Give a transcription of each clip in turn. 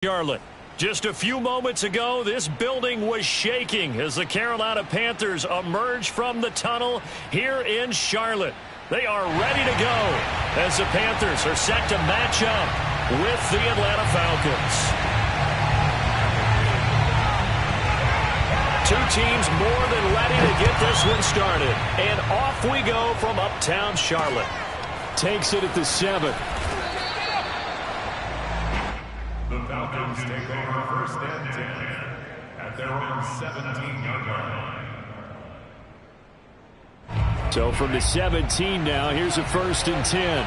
Charlotte. Just a few moments ago, this building was shaking as the Carolina Panthers emerge from the tunnel here in Charlotte. They are ready to go as the Panthers are set to match up with the Atlanta Falcons. Two teams more than ready to get this one started. And off we go from uptown Charlotte. Takes it at the 7. The Falcons take over first and 10 at their own 17-yard line. So from the 17 now, here's a 1st and 10.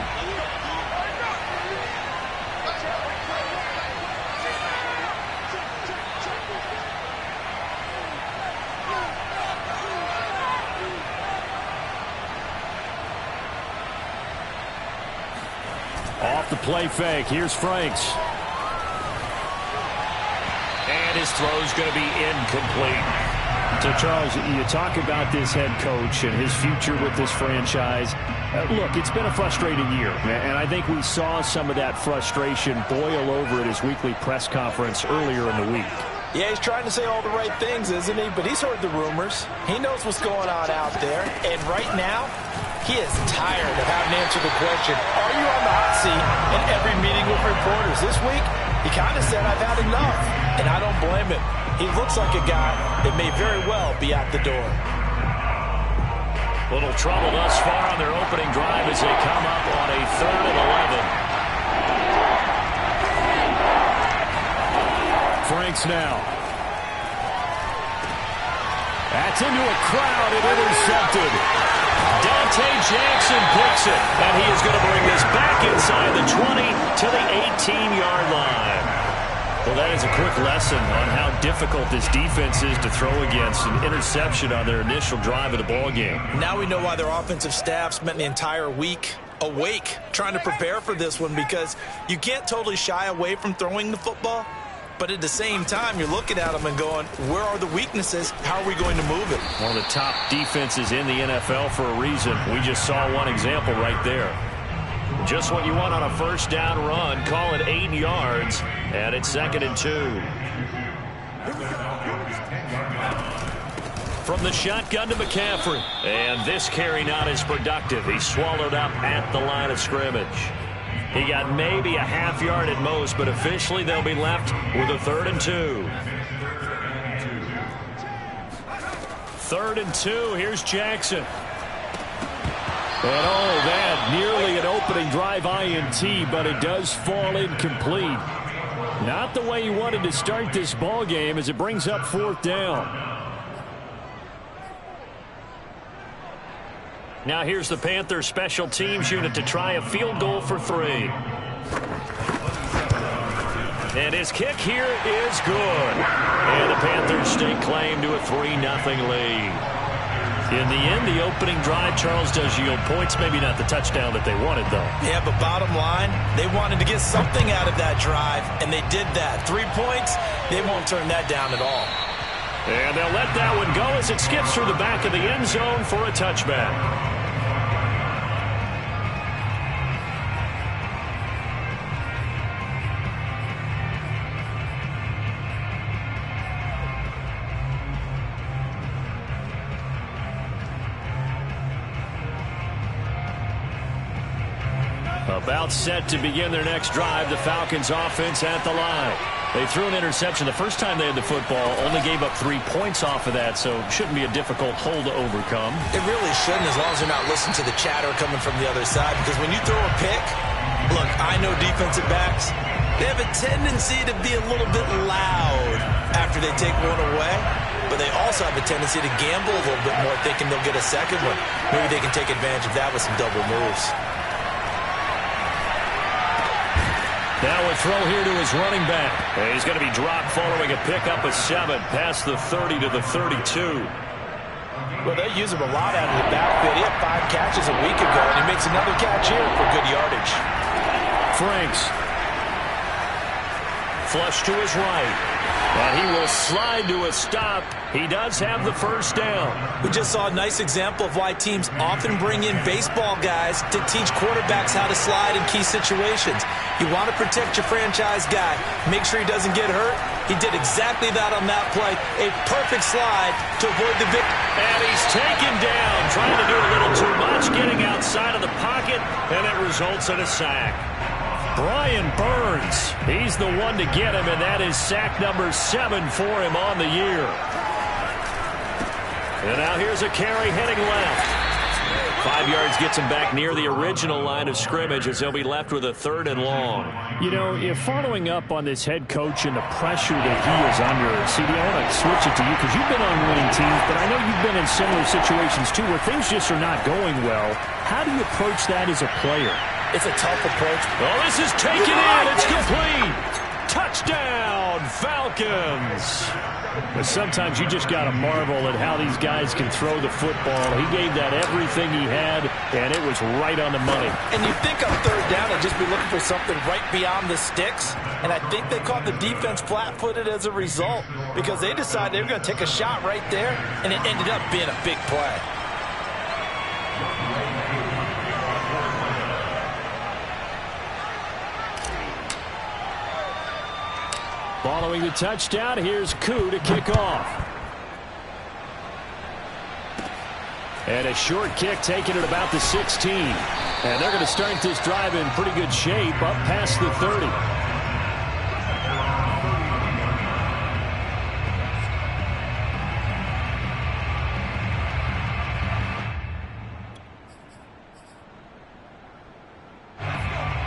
Off the play fake, here's Franks. And his throw's going to be incomplete. So, Charles, you talk about this head coach and his future with this franchise. Look, it's been a frustrating year, and I think we saw some of that frustration boil over at his weekly press conference earlier in the week. Yeah, he's trying to say all the right things, isn't he? But he's heard the rumors. He knows what's going on out there. And right now, he is tired of having to answer the question, are you on the hot seat in every meeting with reporters? This week, he kind of said, I've had enough. And I don't blame him. He looks like a guy that may very well be out the door. Little trouble thus far on their opening drive as they come up on a 3rd and 11. Franks now. That's into a crowd and intercepted. Dante Jackson picks it, and he is going to bring this back inside the 20 to the 18-yard line. Well, that is a quick lesson on how difficult this defense is to throw against. An interception on their initial drive of the ball game. Now we know why their offensive staff spent the entire week awake trying to prepare for this one, because you can't totally shy away from throwing the football. But at the same time, you're looking at them and going, where are the weaknesses? How are we going to move it? One of the top defenses in the NFL for a reason. We just saw one example right there. Just what you want on a first down run. Call it 8 yards, and it's 2nd and 2. From the shotgun to McCaffrey. And this carry not as productive. He's swallowed up at the line of scrimmage. He got maybe a half yard at most, but officially they'll be left with a 3rd and 2. 3rd and 2. Here's Jackson. And oh, that nearly an opening drive INT, but it does fall incomplete. Not the way you wanted to start this ball game as it brings up 4th down. Now here's the Panthers special teams unit to try a field goal for 3. And his kick here is good. And the Panthers stake claim to a 3-0 lead. In the end, the opening drive, Charles, does yield points. Maybe not the touchdown that they wanted, though. Yeah, but bottom line, they wanted to get something out of that drive, and they did that. 3 points, they won't turn that down at all. And they'll let that one go as it skips through the back of the end zone for a touchback. About set to begin their next drive, the Falcons offense at the line. They threw an interception the first time they had the football, only gave up 3 points off of that, so shouldn't be a difficult hole to overcome. It really shouldn't, as long as you're not listening to the chatter coming from the other side, because when you throw a pick, look, I know defensive backs, they have a tendency to be a little bit loud after they take one away, but they also have a tendency to gamble a little bit more, thinking they'll get a second one. Maybe they can take advantage of that with some double moves. Now a throw here to his running back. He's going to be dropped following a pickup of 7 past the 30 to the 32. Well, they use him a lot out of the backfield. He had 5 catches a week ago, and he makes another catch here for good yardage. Franks. Flush to his right. And he will slide to a stop He does have the first down. We just saw a nice example of why teams often bring in baseball guys to teach quarterbacks how to slide in key situations. You want to protect your franchise guy. Make sure he doesn't get hurt. He did exactly that on that play. A perfect slide to avoid the big. And he's taken down, trying to do a little too much, getting outside of the pocket, and it results in a sack. Brian Burns, he's the one to get him, and that is sack number 7 for him on the year. And now here's a carry heading left. 5 yards gets him back near the original line of scrimmage as he'll be left with a 3rd and long. You know, if following up on this head coach and the pressure that he is under, CD, I want to switch it to you because you've been on winning teams, but I know you've been in similar situations too where things just are not going well. How do you approach that as a player? It's a tough approach. Oh, this is taken in. It's complete. Touchdown, Falcons. But sometimes you just got to marvel at how these guys can throw the football. He gave that everything he had, and it was right on the money. And you think on 3rd down, they'd just be looking for something right beyond the sticks. And I think they caught the defense flat-footed as a result because they decided they were going to take a shot right there, and it ended up being a big play. Following the touchdown, here's Koo to kick off. And a short kick taken at about the 16. And they're going to start this drive in pretty good shape up past the 30.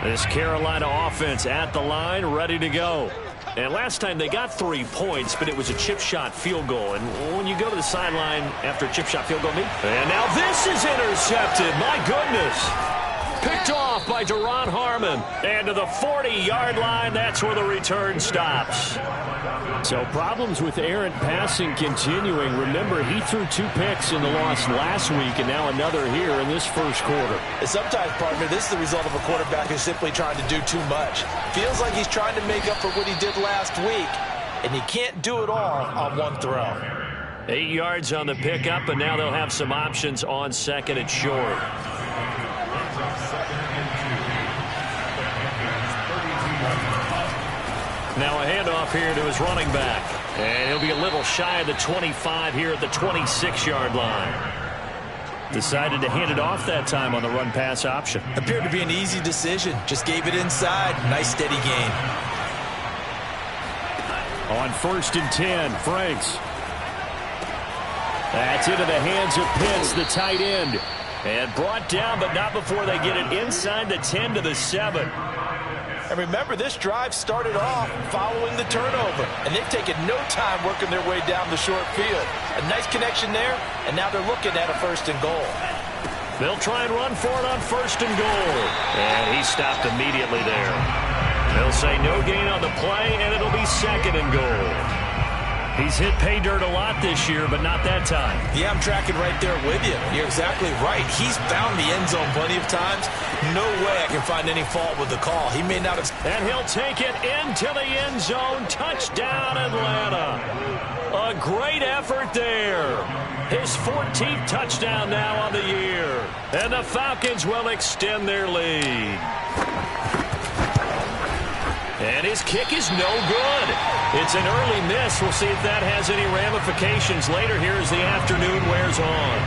This Carolina offense at the line, ready to go. And last time they got 3 points, but it was a chip shot field goal. And when you go to the sideline after a chip shot field goal, and now this is intercepted. My goodness. Picked off by Duron Harmon. And to the 40-yard line, that's where the return stops. So problems with errant passing continuing. Remember, he threw 2 picks in the loss last week and now another here in this first quarter. And sometimes, partner, this is the result of a quarterback who's simply trying to do too much. Feels like he's trying to make up for what he did last week, and he can't do it all on one throw. 8 yards on the pickup, and now they'll have some options on 2nd and short. Now a handoff here to his running back. And he'll be a little shy of the 25 here at the 26-yard line. Decided to hand it off that time on the run-pass option. Appeared to be an easy decision. Just gave it inside. Nice steady gain. On 1st and 10, Franks. That's into the hands of Pitts, the tight end. And brought down, but not before they get it inside the 10 to the 7. And remember, this drive started off following the turnover, and they've taken no time working their way down the short field. A nice connection there, and now they're looking at a 1st and goal. They'll try and run for it on 1st and goal. And he stopped immediately there. They'll say no gain on the play, and it'll be 2nd and goal. He's hit pay dirt a lot this year, but not that time. Yeah, I'm tracking right there with you. You're exactly right. He's found the end zone plenty of times. No way I can find any fault with the call. He may not have... And he'll take it into the end zone. Touchdown, Atlanta. A great effort there. His 14th touchdown now on the year. And the Falcons will extend their lead. And his kick is no good. It's an early miss. We'll see if that has any ramifications later here as the afternoon wears on.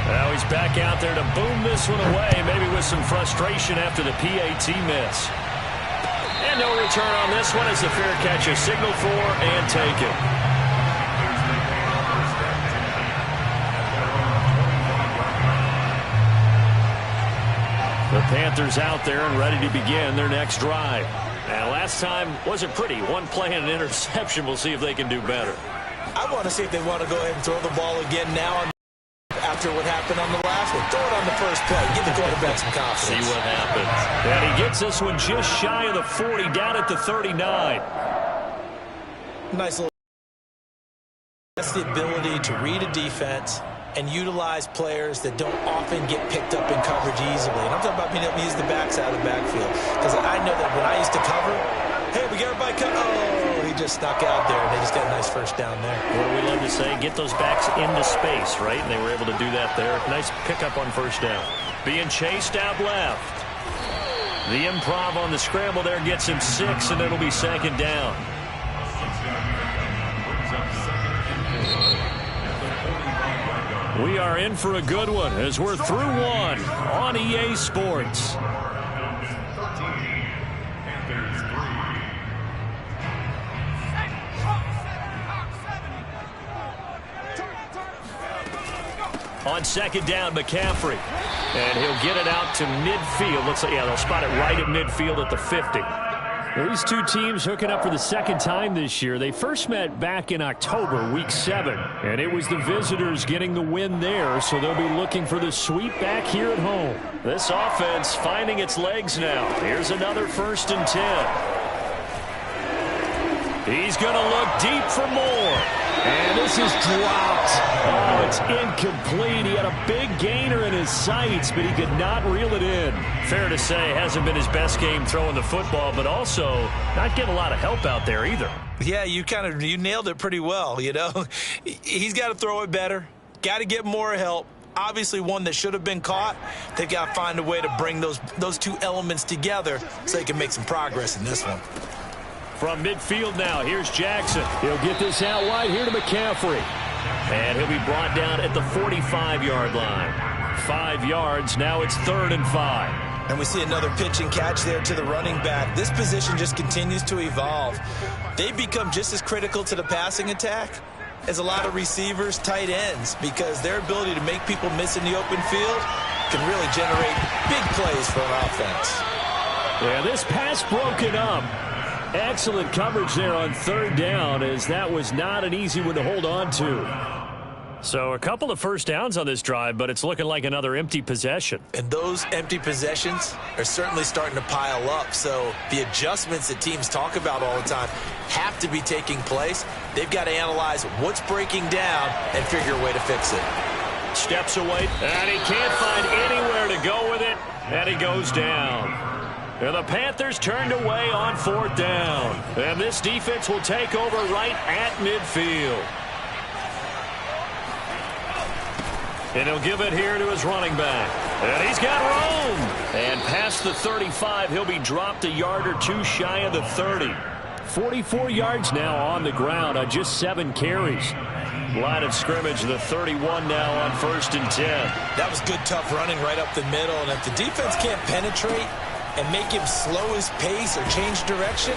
Now he's back out there to boom this one away, maybe with some frustration after the PAT miss. And no return on this one as the fair catch is signaled for and taken. The Panthers out there and ready to begin their next drive. And last time wasn't pretty. One play and an interception. We'll see if they can do better. I want to see if they want to go ahead and throw the ball again now after what happened on the last one. Throw it on the first play. Give the quarterback some confidence. See what happens. And he gets this one just shy of the 40, down at the 39. Nice little... That's the ability to read a defense and utilize players that don't often get picked up in coverage easily. And I'm talking about being able to use the backside of the backfield. Because I know that when I used to cover, hey, we got everybody covered. Oh, he have snuck out there, and they just got a nice first down there. What do we love to say? Get those backs into space, right? And they were able to do that there. Nice pickup on first down. Being chased out left. The improv on the scramble there gets him 6, and it'll be second down. We are in for a good one as we're through one on EA Sports. On second down, McCaffrey. And he'll get it out to midfield. Looks like, yeah, they'll spot it right at midfield at the 50. Well, these two teams hooking up for the second time this year. They first met back in October, Week 7. And it was the visitors getting the win there, so they'll be looking for the sweep back here at home. This offense finding its legs now. Here's another 1st and 10. He's going to look deep for more. And this is dropped. Oh, it's incomplete. He had a big gainer in his sights, but he could not reel it in. Fair to say, hasn't been his best game throwing the football, but also not getting a lot of help out there either. Yeah, you nailed it pretty well, you know. He's got to throw it better. Got to get more help. Obviously one that should have been caught. They've got to find a way to bring those two elements together so they can make some progress in this one. From midfield now, here's Jackson. He'll get this out wide here to McCaffrey. And he'll be brought down at the 45-yard line. 5 yards, now it's 3rd and 5. And we see another pitch and catch there to the running back. This position just continues to evolve. They've become just as critical to the passing attack as a lot of receivers, tight ends, because their ability to make people miss in the open field can really generate big plays for an offense. Yeah, this pass broken up. Excellent coverage there on 3rd down, as that was not an easy one to hold on to. So a couple of first downs on this drive, but it's looking like another empty possession. And those empty possessions are certainly starting to pile up. So the adjustments that teams talk about all the time have to be taking place. They've got to analyze what's breaking down and figure a way to fix it. Steps away, and he can't find anywhere to go with it, and he goes down. And the Panthers turned away on 4th down. And this defense will take over right at midfield. And he'll give it here to his running back. And he's got room. And past the 35, he'll be dropped a yard or two shy of the 30. 44 yards now on the ground on just 7 carries. Line of scrimmage, the 31 now on 1st and 10. That was good, tough running right up the middle. And if the defense can't penetrate and make him slow his pace or change direction,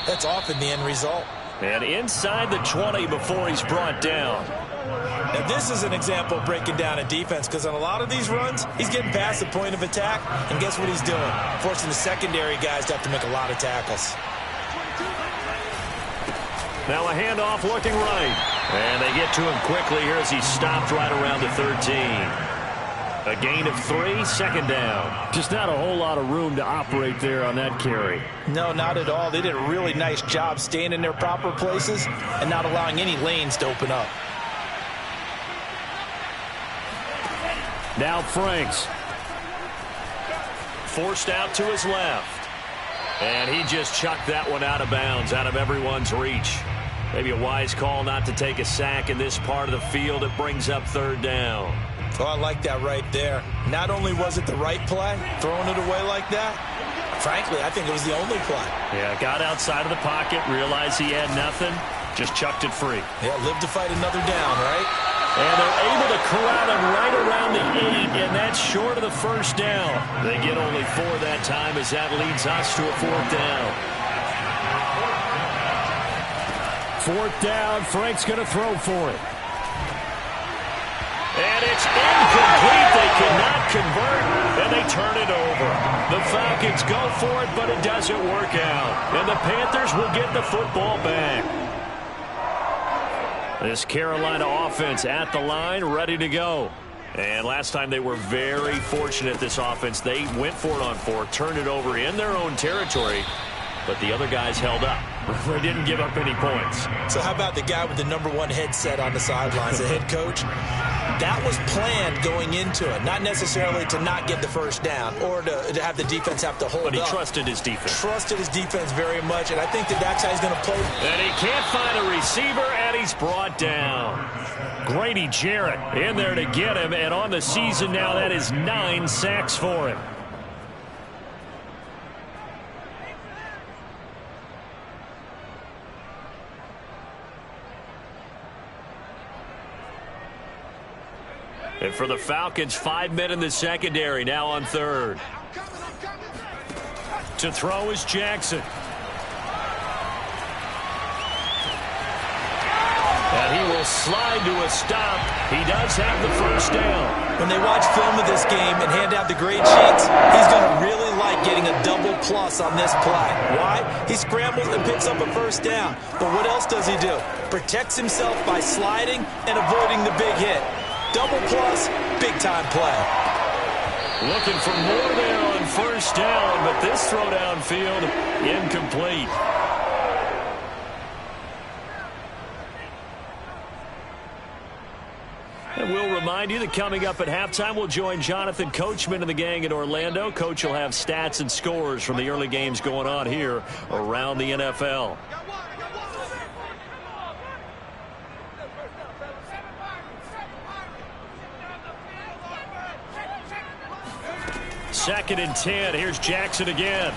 that's often the end result. And inside the 20 before he's brought down. Now this is an example of breaking down a defense, because on a lot of these runs, he's getting past the point of attack, and guess what he's doing? Forcing the secondary guys to have to make a lot of tackles. Now a handoff looking right. And they get to him quickly here as he stopped right around the 13. A gain of 3, 2nd down. Just not a whole lot of room to operate there on that carry. No, not at all. They did a really nice job staying in their proper places and not allowing any lanes to open up. Now Franks. Forced out to his left. And he just chucked that one out of bounds, out of everyone's reach. Maybe a wise call not to take a sack in this part of the field. It brings up 3rd down. Oh, I like that right there. Not only was it the right play, throwing it away like that, frankly, I think it was the only play. Yeah, got outside of the pocket, realized he had nothing, just chucked it free. Yeah, live to fight another down, right? And they're able to corral him right around the 8, and that's short of the 1st down. They get only 4 that time as that leads us to a 4th down. 4th down, Frank's going to throw for it. And it's incomplete. They cannot convert, and they turn it over. The Falcons go for it, but it doesn't work out. And the Panthers will get the football back. This Carolina offense at the line, ready to go. And last time they were very fortunate, this offense. They went for it on 4, turned it over in their own territory, but the other guys held up. They didn't give up any points. So how about the guy with the #1 headset on the sidelines, the head coach? That was planned going into it, not necessarily to not get the first down or to have the defense have to hold up. But he trusted his defense. Trusted his defense very much, and I think that's how he's going to play. And he can't find a receiver, and he's brought down. Grady Jarrett in there to get him, and on the season now, that is 9 sacks for him. And for the Falcons, 5 men in the secondary, now on third. To throw is Jackson. And he will slide to a stop. He does have the first down. When they watch film of this game and hand out the grade sheets, he's going to really like getting a double plus on this play. Why? He scrambles and picks up a first down. But what else does he do? Protects himself by sliding and avoiding the big hit. Double plus, big-time play. Looking for more there on first down, but this throw downfield, incomplete. And we'll remind you that coming up at halftime, we'll join Jonathan Coachman and the gang in Orlando. Coach will have stats and scores from the early games going on here around the NFL. Second and 10. Here's Jackson again.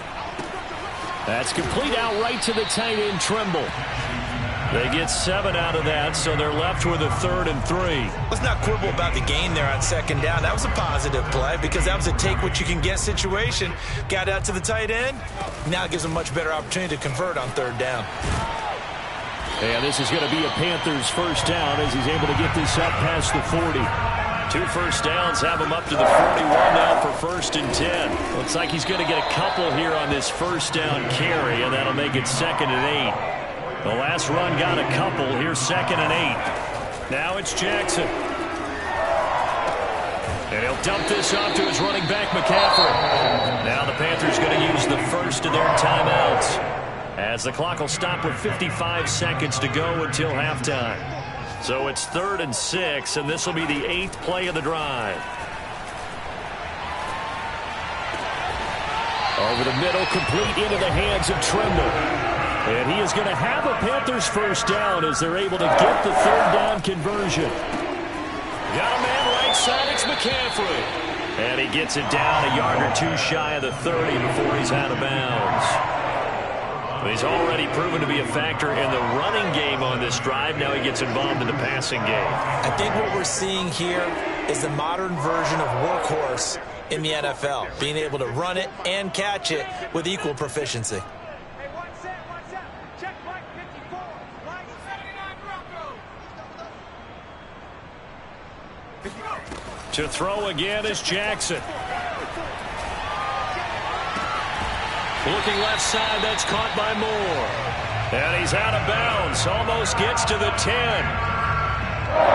That's complete out right to the tight end, Trimble. They get 7 out of that, so they're left with a 3rd and 3. Let's not quibble about the gain there on second down. That was a positive play because that was a take-what-you-can-get situation. Got out to the tight end. Now it gives them a much better opportunity to convert on 3rd down. And this is going to be a Panthers first down as he's able to get this up past the 40. 2 first downs have him up to the 41 now for 1st and 10. Looks like he's going to get a couple here on this first down carry, and that'll make it 2nd and 8. The last run got a couple. Here's 2nd and 8. Now it's Jackson. And he'll dump this off to his running back, McCaffrey. Now the Panthers going to use the first of their timeouts, as the clock will stop with 55 seconds to go until halftime. So it's 3rd and 6, and this will be the 8th play of the drive. Over the middle, complete into the hands of Trimble. And he is going to have a Panthers first down as they're able to get the 3rd down conversion. Got a man right side, it's McCaffrey. And he gets it down a yard or 2 shy of the 30 before he's out of bounds. He's already proven to be a factor in the running game on this drive. Now he gets involved in the passing game. I think what we're seeing here is the modern version of workhorse in the NFL, being able to run it and catch it with equal proficiency. To throw again is Jackson. Looking left side, that's caught by Moore. And he's out of bounds, almost gets to the 10.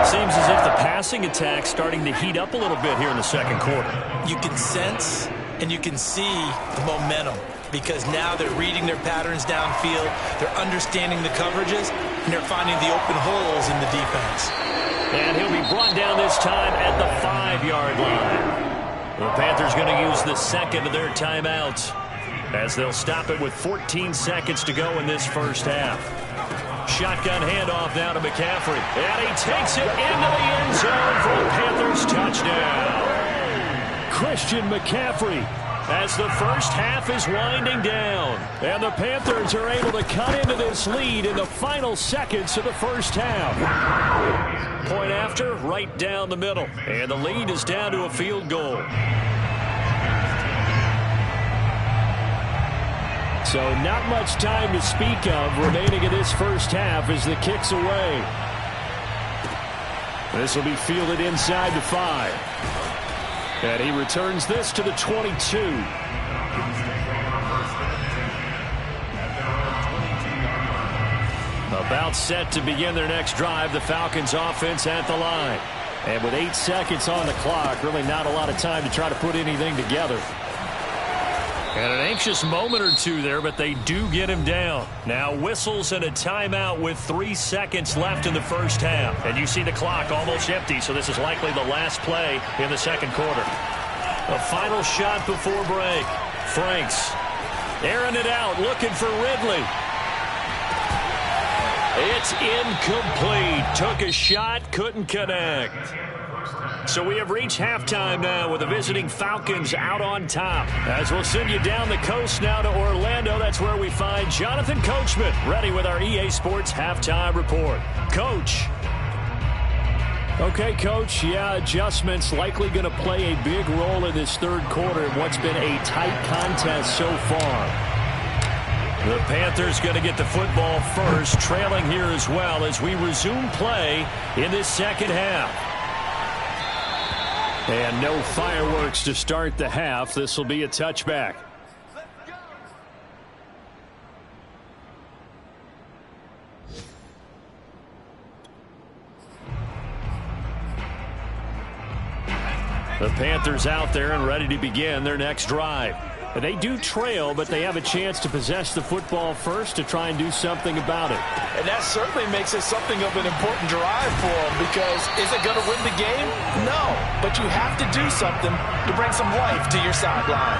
Seems as if the passing attack's starting to heat up a little bit here in the second quarter. You can sense and you can see the momentum because now they're reading their patterns downfield, they're understanding the coverages, and they're finding the open holes in the defense. And he'll be brought down this time at the 5-yard line. The Panthers going to use the second of their timeouts, as they'll stop it with 14 seconds to go in this first half. Shotgun handoff now to McCaffrey. And he takes it into the end zone for the Panthers touchdown. Christian McCaffrey, as the first half is winding down. And the Panthers are able to cut into this lead in the final seconds of the first half. Point after, right down the middle. And the lead is down to a field goal. So not much time to speak of remaining in this first half as the kick's away. This will be fielded inside the 5. And he returns this to the 22. About set to begin their next drive, the Falcons offense at the line. And with 8 seconds on the clock, really not a lot of time to try to put anything together. And an anxious moment or two there, but they do get him down. Now whistles and a timeout with 3 seconds left in the first half. And you see the clock almost empty, so this is likely the last play in the second quarter. A final shot before break. Franks airing it out, looking for Ridley. It's incomplete. Took a shot, couldn't connect. So we have reached halftime now with the visiting Falcons out on top. As we'll send you down the coast now to Orlando, that's where we find Jonathan Coachman ready with our EA Sports Halftime Report. Coach. Okay, Coach, yeah, adjustments likely going to play a big role in this third quarter in what's been a tight contest so far. The Panthers going to get the football first, trailing here as well as we resume play in this second half. And no fireworks to start the half. This will be a touchback. The Panthers out there and ready to begin their next drive. They do trail, but they have a chance to possess the football first to try and do something about it. And that certainly makes it something of an important drive for them, because is it going to win the game? No, but you have to do something to bring some life to your sideline.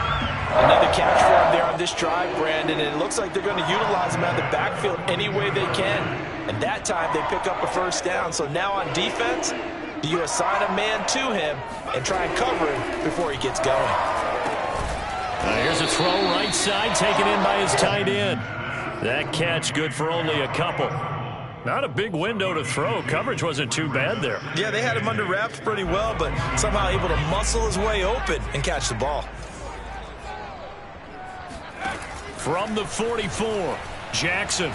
Another catch for them there on this drive, Brandon, and it looks like they're going to utilize him out of the backfield any way they can. And that time they pick up a first down. So now on defense, do you assign a man to him and try and cover him before he gets going? Here's a throw right side, taken in by his tight end. That catch good for only a couple. Not a big window to throw. Coverage wasn't too bad there. Yeah, they had him under wraps pretty well, but somehow able to muscle his way open and catch the ball. From the 44, Jackson.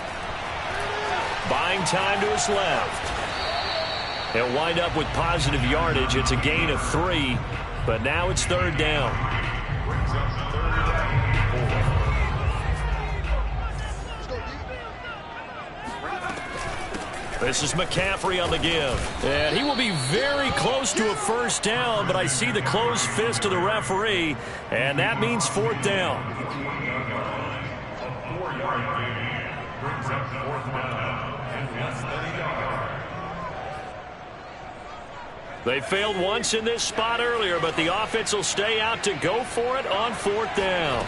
Buying time to his left. He'll wind up with positive yardage. It's a gain of 3, but now it's third down. This is McCaffrey on the give. And he will be very close to a first down, but I see the closed fist of the referee, and that means fourth down. A 4-yard gain brings up fourth down and less than a yard. They failed once in this spot earlier, but the offense will stay out to go for it on fourth down.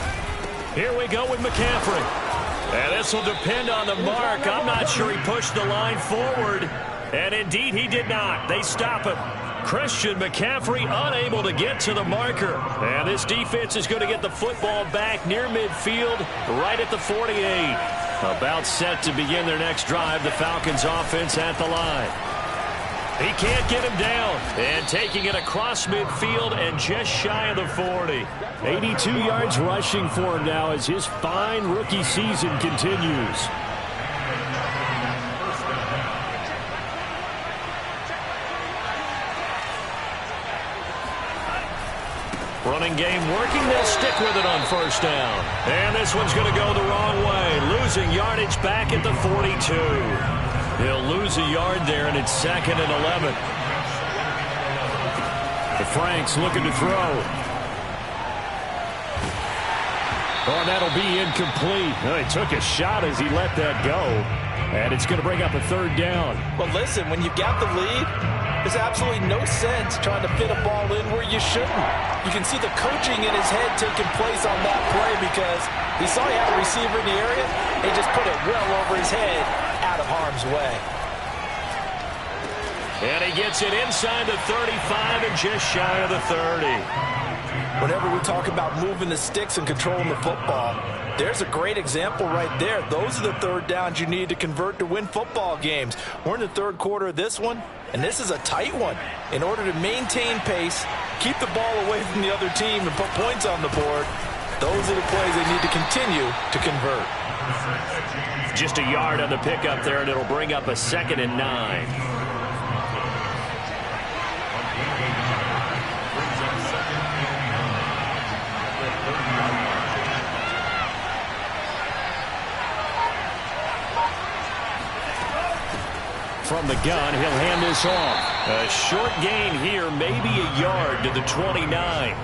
Here we go with McCaffrey. And this will depend on the mark. I'm not sure he pushed the line forward. And indeed, he did not. They stop him. Christian McCaffrey unable to get to the marker. And this defense is going to get the football back near midfield, right at the 48. About set to begin their next drive. The Falcons offense at the line. He can't get him down. And taking it across midfield and just shy of the 40. 82 yards rushing for him now as his fine rookie season continues. Running game working. They'll stick with it on first down. And this one's going to go the wrong way. Losing yardage back at the 42. He'll lose a yard there, and it's second and 11. The Franks looking to throw. Oh, and that'll be incomplete. Oh, he took a shot as he let that go. And it's going to bring up a third down. Well, listen, when you've got the lead, there's absolutely no sense trying to fit a ball in where you shouldn't. You can see the coaching in his head taking place on that play, because he saw he had a receiver in the area. He just put it well over his head, out of harm's way. And he gets it inside the 35 and just shy of the 30. Whenever we talk about moving the sticks and controlling the football, there's a great example right there. Those are the third downs you need to convert to win football games. We're in the third quarter of this one, and this is a tight one. In order to maintain pace, keep the ball away from the other team, and put points on the board, those are the plays they need to continue to convert. Just a yard on the pickup there, and it'll bring up a second and 9. From the gun, he'll hand this off. A short gain here, maybe a yard to the 29.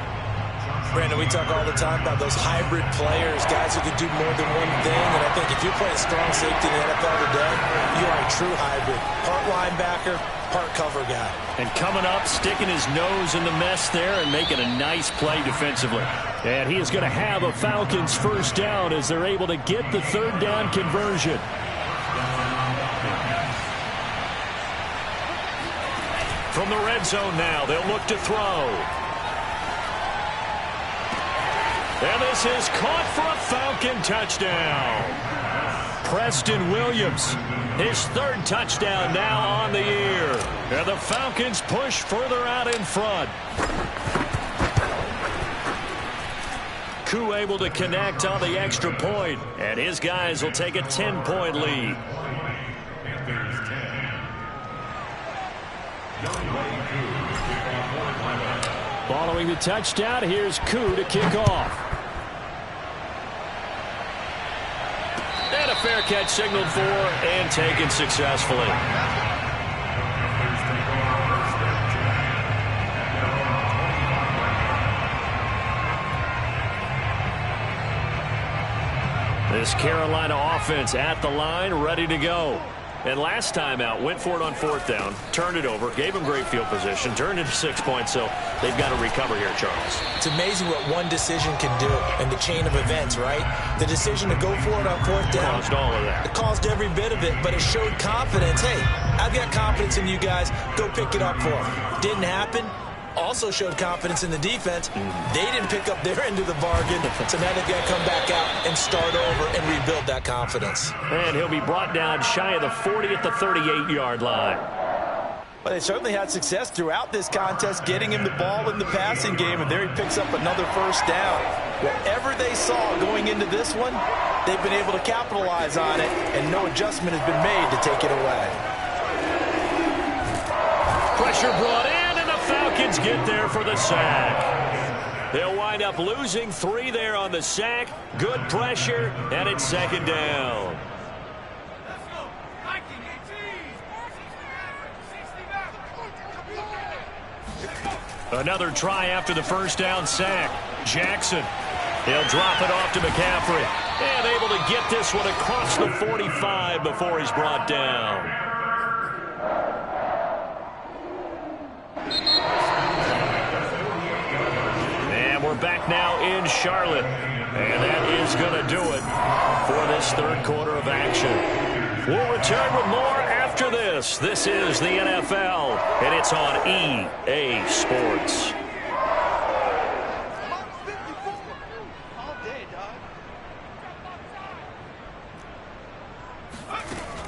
Brandon, we talk all the time about those hybrid players, guys who can do more than one thing. And I think if you're playing strong safety in the NFL today, you are a true hybrid. Part linebacker, part cover guy. And coming up, sticking his nose in the mess there and making a nice play defensively. And he is going to have a Falcons first down as they're able to get the third down conversion. From the red zone now, they'll look to throw. And this is caught for a Falcon touchdown. Preston Williams, his third touchdown now on the year. And the Falcons push further out in front. Koo able to connect on the extra point, and his guys will take a 10-point lead. Following the touchdown, here's Koo to kick off. And a fair catch signaled for and taken successfully. This Carolina offense at the line, ready to go. And last time out, went for it on fourth down, turned it over, gave them great field position, turned into 6 points, so they've got to recover here, Charles. It's amazing what one decision can do in the chain of events, right? The decision to go for it on fourth down. Caused all of that. It caused every bit of it, but it showed confidence. Hey, I've got confidence in you guys. Go pick it up for them. Didn't happen. Also showed confidence in the defense. They didn't pick up their end of the bargain, so now they've got to come back out and start over and rebuild that confidence. And he'll be brought down shy of the 40 at the 38-yard line. Well, they certainly had success throughout this contest getting him the ball in the passing game, and there he picks up another first down. Whatever they saw going into this one, they've been able to capitalize on it, and no adjustment has been made to take it away. Pressure brought in. Falcons get there for the sack. They'll wind up losing 3 there on the sack. Good pressure, and it's second down. Another try after the first down sack. Jackson. He'll drop it off to McCaffrey. And able to get this one across the 45 before he's brought down. And we're back now in Charlotte. And that is going to do it for this third quarter of action. We'll return with more after this. This is the NFL, and it's on EA Sports.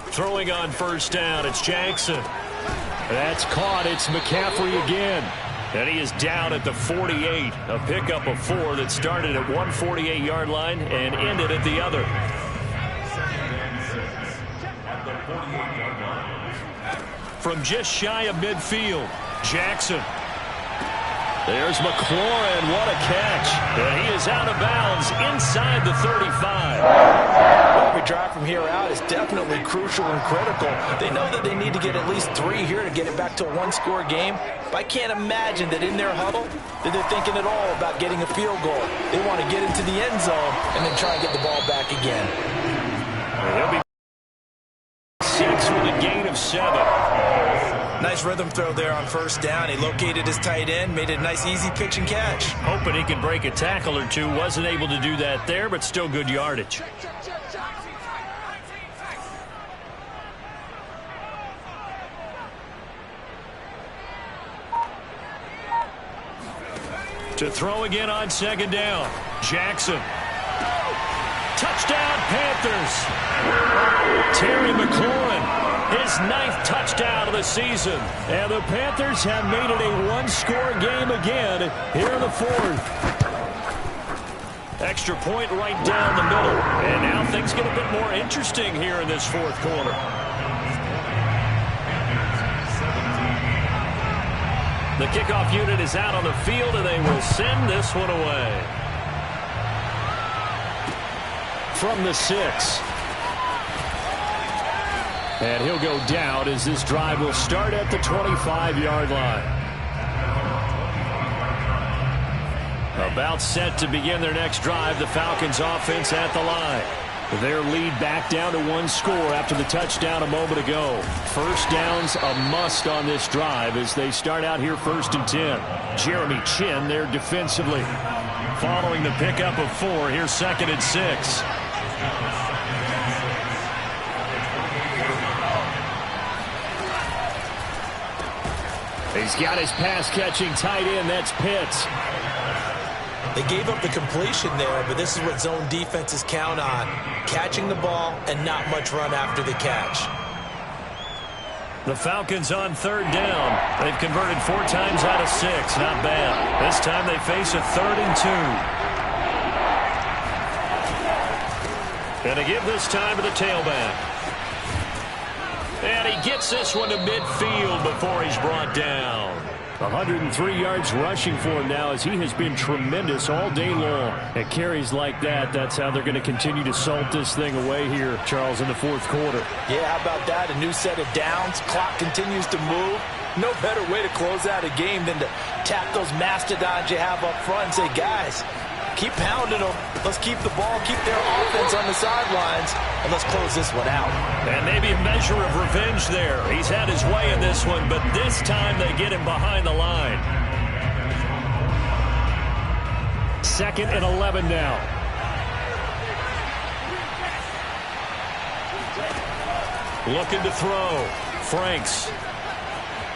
Throwing on first down, it's Jackson. That's caught. It's McCaffrey again. And he is down at the 48. A pickup of 4 that started at one 48-yard line and ended at the other. From just shy of midfield, Jackson. There's McLaurin. What a catch. And he is out of bounds inside the 35. Every drive from here out is definitely crucial and critical. They know that they need to get at least 3 here to get it back to a one-score game. But I can't imagine that in their huddle that they're thinking at all about getting a field goal. They want to get into the end zone and then try and get the ball back again. He'll be 6 with a gain of 7. Nice rhythm throw there on first down. He located his tight end, made it a nice easy pitch and catch. Hoping he could break a tackle or two. Wasn't able to do that there, but still good yardage. To throw again on second down. Jackson. Touchdown, Panthers. Terry McLaurin. His 9th touchdown of the season. And the Panthers have made it a one-score game again here in the 4th. Extra point right down the middle. And now things get a bit more interesting here in this 4th quarter. The kickoff unit is out on the field, and they will send this one away. From the 6. And he'll go down as this drive will start at the 25-yard line. About set to begin their next drive, the Falcons offense at the line. Their lead back down to 1 score after the touchdown a moment ago. First down's a must on this drive as they start out here 1st and 10. Jeremy Chinn there defensively. Following the pickup of 4, here's 2nd and 6. He's got his pass-catching tight end. That's Pitts. They gave up the completion there, but this is what zone defenses count on. Catching the ball and not much run after the catch. The Falcons on 3rd down. They've converted 4 times out of 6. Not bad. This time they face a 3rd and 2. Gonna give this time to the tailback. And he gets this one to midfield before he's brought down. 103 yards rushing for him now as he has been tremendous all day long. At carries like that, that's how they're going to continue to salt this thing away here, Charles, in the 4th quarter. Yeah, how about that? A new set of downs. Clock continues to move. No better way to close out a game than to tap those mastodons you have up front and say, guys, keep pounding them. Let's keep the ball, keep their offense on the sidelines, and let's close this one out. And maybe a measure of revenge there. He's had his way in this one, but this time they get him behind the line. 2nd and 11 now. Looking to throw. Franks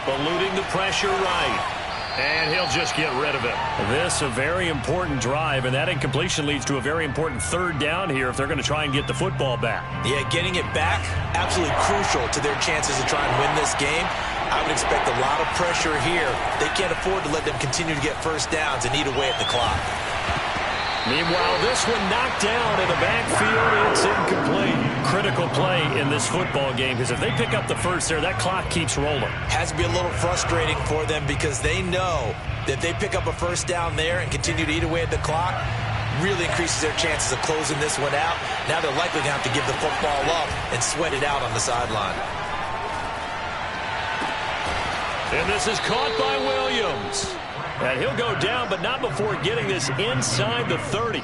eluding the pressure right. And he'll just get rid of it. This a very important drive, and that incompletion leads to a very important 3rd down here if they're going to try and get the football back. Yeah, getting it back, absolutely crucial to their chances to try and win this game. I would expect a lot of pressure here. They can't afford to let them continue to get 1st downs and eat away at the clock. Meanwhile, this one knocked down in the backfield. It's incomplete. Critical play in this football game because if they pick up the 1st there, that clock keeps rolling. Has to be a little frustrating for them because they know that if they pick up a 1st down there and continue to eat away at the clock, really increases their chances of closing this one out. Now they're likely going to have to give the football up and sweat it out on the sideline. And this is caught by Williams. And he'll go down, but not before getting this inside the 30.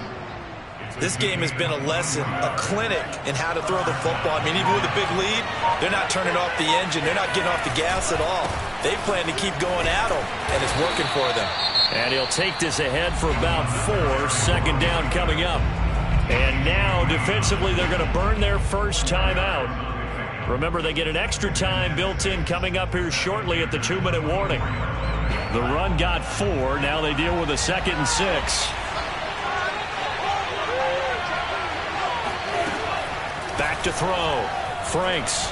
This game has been a lesson, a clinic in how to throw the football. I mean, even with a big lead, they're not turning off the engine. They're not getting off the gas at all. They plan to keep going at them, and it's working for them. And he'll take this ahead for about 4. 2nd down coming up. And now, defensively, they're going to burn their 1st time out. Remember, they get an extra time built in coming up here shortly at the 2-minute warning. The run got 4. Now they deal with a 2nd and 6. Back to throw. Franks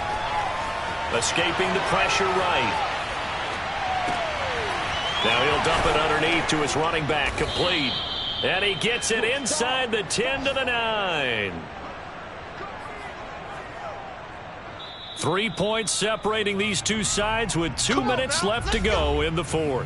escaping the pressure right. Now he'll dump it underneath to his running back. Complete. And he gets it inside the 10 to the 9. 3 points separating these two sides with 2 minutes left to go in the 4th.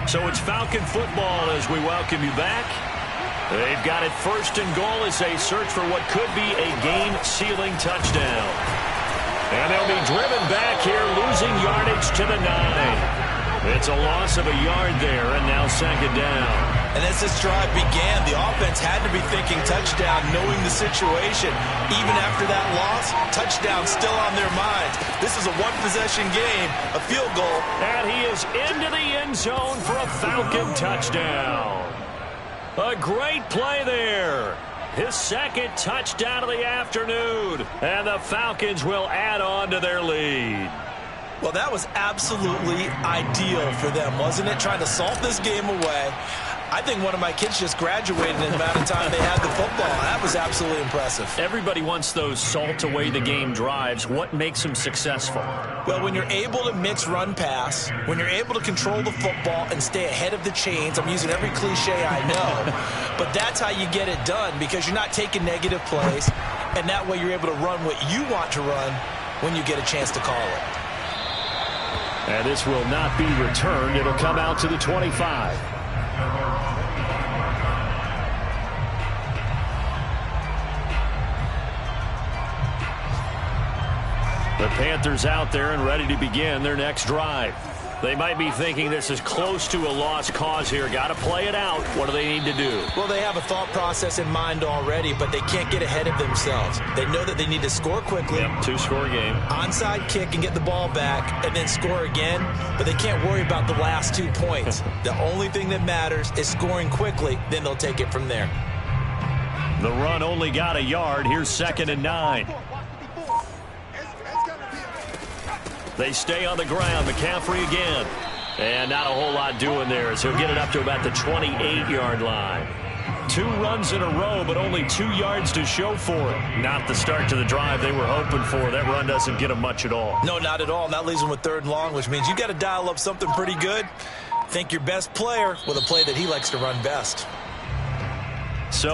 So it's Falcon football as we welcome you back. They've got it 1st and goal as they search for what could be a game-sealing touchdown. And they'll be driven back here, losing yardage to the 9. It's a loss of a yard there, and now 2nd down. And as this drive began, the offense had to be thinking touchdown, knowing the situation. Even after that loss, touchdown still on their minds. This is a one-possession game, a field goal. And he is into the end zone for a Falcon touchdown. A great play there. His 2nd touchdown of the afternoon. And the Falcons will add on to their lead. Well, that was absolutely ideal for them, wasn't it? Trying to salt this game away. I think one of my kids just graduated in the amount of time they had the football. That was absolutely impressive. Everybody wants those salt-away-the-game drives. What makes them successful? Well, when you're able to mix run-pass, when you're able to control the football and stay ahead of the chains, I'm using every cliche I know, but that's how you get it done because you're not taking negative plays, and that way you're able to run what you want to run when you get a chance to call it. And this will not be returned. It'll come out to the 25. The Panthers out there and ready to begin their next drive. They might be thinking this is close to a lost cause here. Got to play it out. What do they need to do? Well, they have a thought process in mind already, but they can't get ahead of themselves. They know that they need to score quickly. Yep, 2-score game. Onside kick and get the ball back and then score again, but they can't worry about the last 2 points. The only thing that matters is scoring quickly, then they'll take it from there. The run only got a yard. Here's 2nd and 9. They stay on the ground. McCaffrey again. And not a whole lot doing there as he'll get it up to about the 28-yard line. 2 runs in a row, but only 2 yards to show for it. Not the start to the drive they were hoping for. That run doesn't get them much at all. No, not at all. That leaves them with 3rd and long, which means you got to dial up something pretty good. Think your best player with a play that he likes to run best.